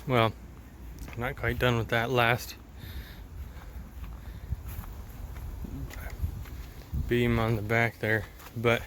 Well, I'm not quite done with that last beam on the back there, but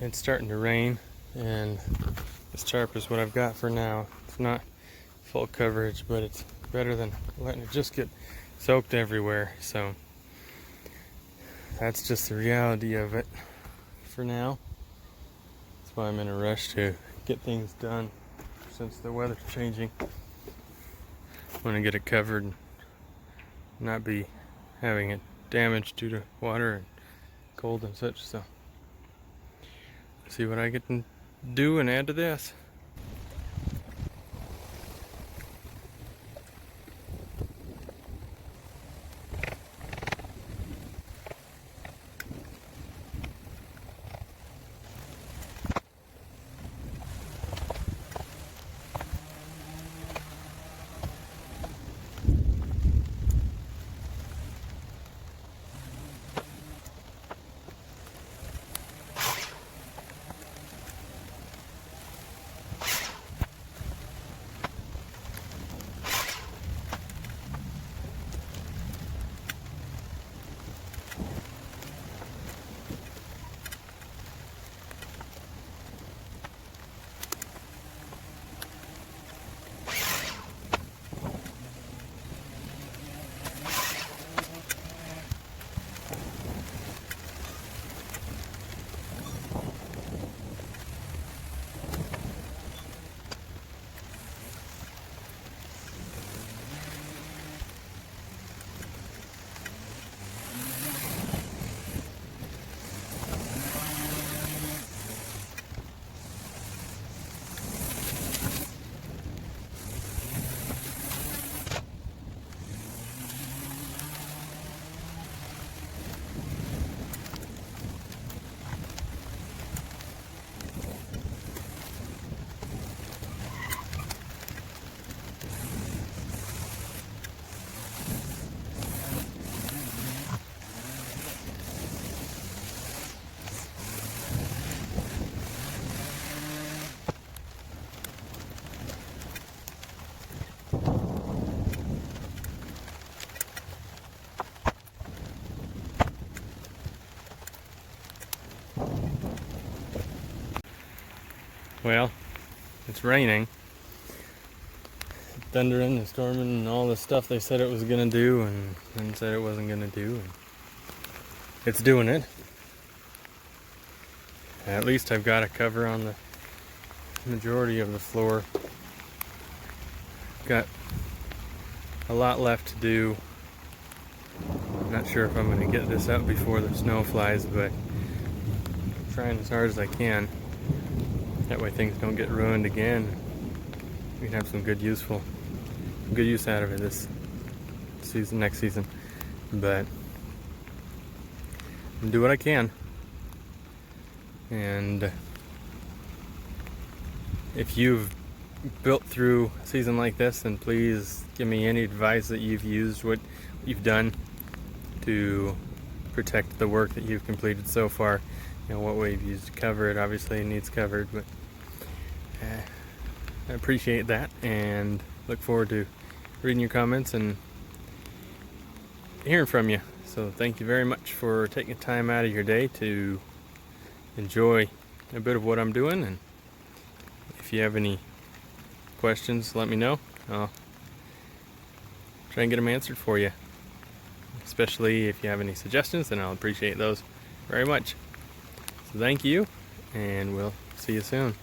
it's starting to rain, and this tarp is what I've got for now. It's not full coverage, but it's better than letting it just get soaked everywhere. So that's just the reality of it for now. That's why I'm in a rush to get things done since the weather's changing. I want to get it covered and not be having it damaged due to water and cold and such. So see what I can do and add to this. Well, it's raining, thundering and storming and all the stuff they said it was gonna do and said it wasn't gonna do, and it's doing it. At least I've got a cover on the majority of the floor. Got a lot left to do. I'm not sure if I'm going to get this up before the snow flies, but I'm trying as hard as I can. That way things don't get ruined again. We can have some good use out of it this season, next season. But I'll do what I can. And if you've built through a season like this, then please give me any advice that you've used, what you've done to protect the work that you've completed so far. You know, what way you've used to cover it. Obviously it needs covered, but I appreciate that and look forward to reading your comments and hearing from you. So thank you very much for taking time out of your day to enjoy a bit of what I'm doing, and if you have any questions, let me know. I'll try and get them answered for you. Especially if you have any suggestions, then I'll appreciate those very much. So thank you, and we'll see you soon.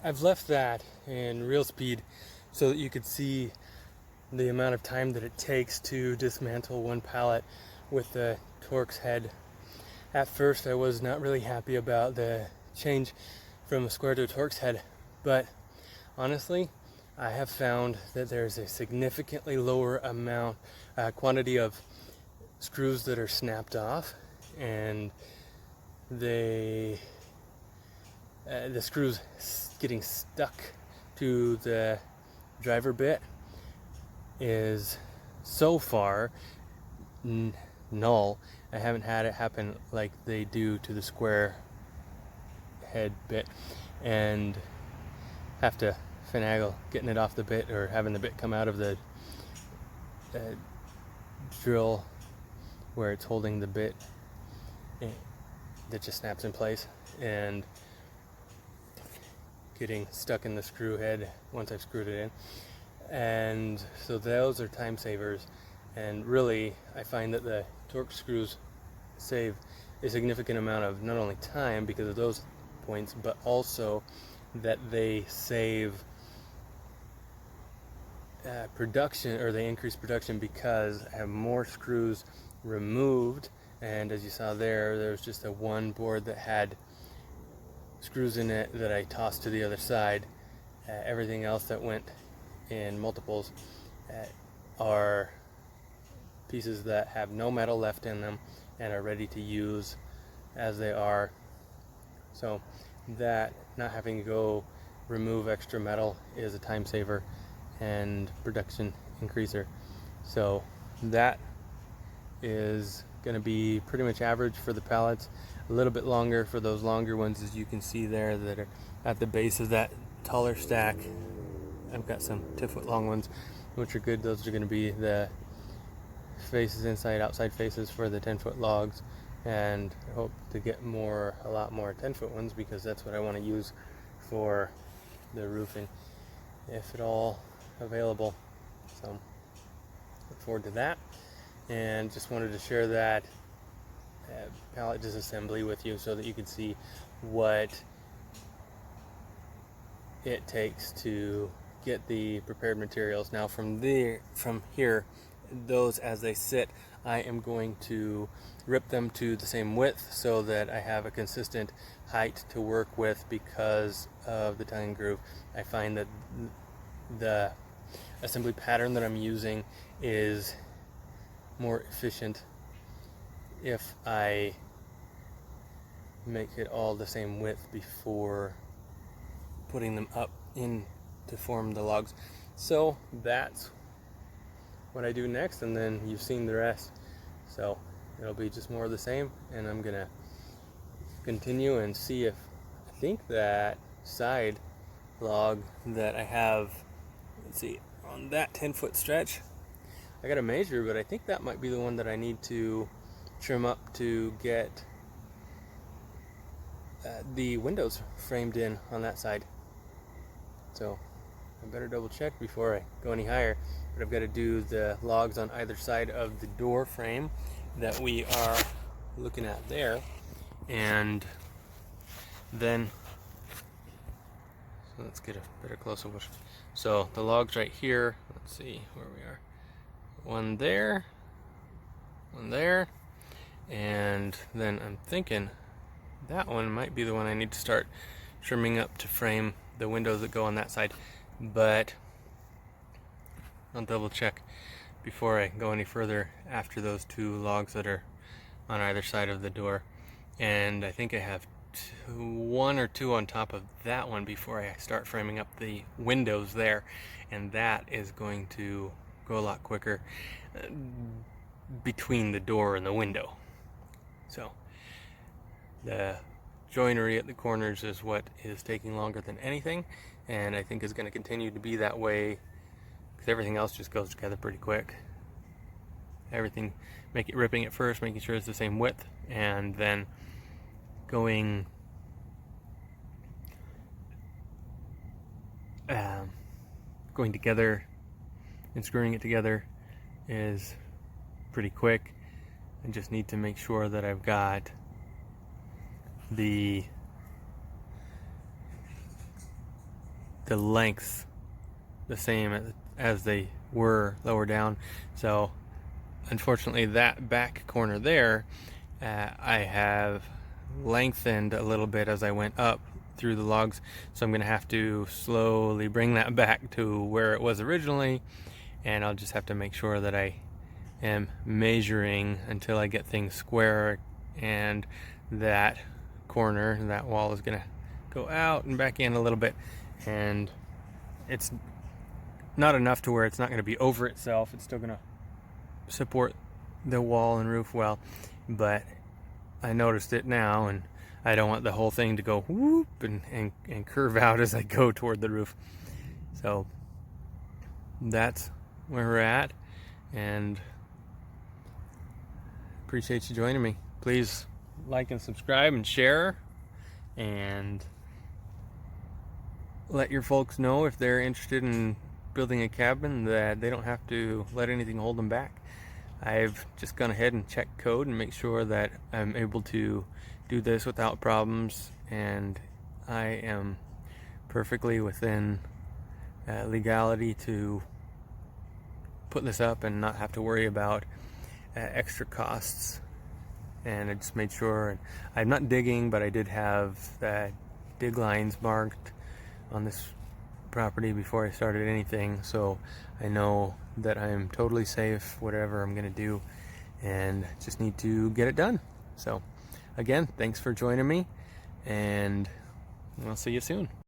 I've left that in real speed so that you could see the amount of time that it takes to dismantle one pallet with the Torx head. At first I was not really happy about the change from a square to a Torx head, but honestly I have found that there's a significantly lower quantity of screws that are snapped off, and the screws getting stuck to the driver bit is so far null. I haven't had it happen like they do to the square head bit and have to finagle getting it off the bit or having the bit come out of the drill where it's holding the bit that just snaps in place and getting stuck in the screw head once I've screwed it in. And so those are time savers, and really I find that the Torx screws save a significant amount of not only time because of those points, but also that they save production, or they increase production because I have more screws removed. And as you saw there was just a one board that had screws in it that I tossed to the other side. Everything else that went in multiples are pieces that have no metal left in them and are ready to use as they are. So that not having to go remove extra metal is a time saver and production increaser. So that is going to be pretty much average for the pallets. A little bit longer for those longer ones, as you can see there, that are at the base of that taller stack. I've got some 10-foot long ones, which are good. Those are going to be the faces, inside outside faces for the 10-foot logs, and I hope to get a lot more 10-foot ones, because that's what I want to use for the roofing, if at all available. So look forward to that, and just wanted to share that pallet disassembly with you so that you can see what it takes to get the prepared materials. Now from here, those as they sit, I am going to rip them to the same width so that I have a consistent height to work with because of the tongue and groove. I find that the assembly pattern that I'm using is more efficient if I make it all the same width before putting them up in to form the logs. So that's what I do next, and then you've seen the rest. So it'll be just more of the same, and I'm gonna continue and see if I think that side log that I have, let's see, on that 10-foot stretch, I gotta measure, but I think that might be the one that I need to trim up to get the windows framed in on that side. So I better double check before I go any higher, but I've got to do the logs on either side of the door frame that we are looking at there, and then so let's get a better close up. So the logs right here, let's see where we are, one there, and then I'm thinking that one might be the one I need to start trimming up to frame the windows that go on that side, but I'll double check before I go any further after those two logs that are on either side of the door. And I think I have one or two on top of that one before I start framing up the windows there, and that is going to go a lot quicker between the door and the window. So the joinery at the corners is what is taking longer than anything, and I think is going to continue to be that way because everything else just goes together pretty quick. Everything, ripping it first, making sure it's the same width, and then going together and screwing it together is pretty quick. I just need to make sure that I've got the the lengths the same as they were lower down. So unfortunately, that back corner there, I have lengthened a little bit as I went up through the logs, so I'm going to have to slowly bring that back to where it was originally, and I'll just have to make sure that I am measuring until I get things square, and that corner, that wall is going to go out and back in a little bit, and it's not enough to where it's not going to be over itself. It's still going to support the wall and roof well, but I noticed it now, and I don't want the whole thing to go whoop and curve out as I go toward the roof. So that's where we're at, and appreciate you joining me. Please like and subscribe and share, and let your folks know if they're interested in building a cabin that they don't have to let anything hold them back. I've just gone ahead and checked code and make sure that I'm able to do this without problems, and I am perfectly within legality to put this up and not have to worry about extra costs. And I just made sure, I'm not digging, but I did have dig lines marked on this property before I started anything, so I know that I'm totally safe whatever I'm gonna do, and just need to get it done. So again, thanks for joining me, and I'll see you soon.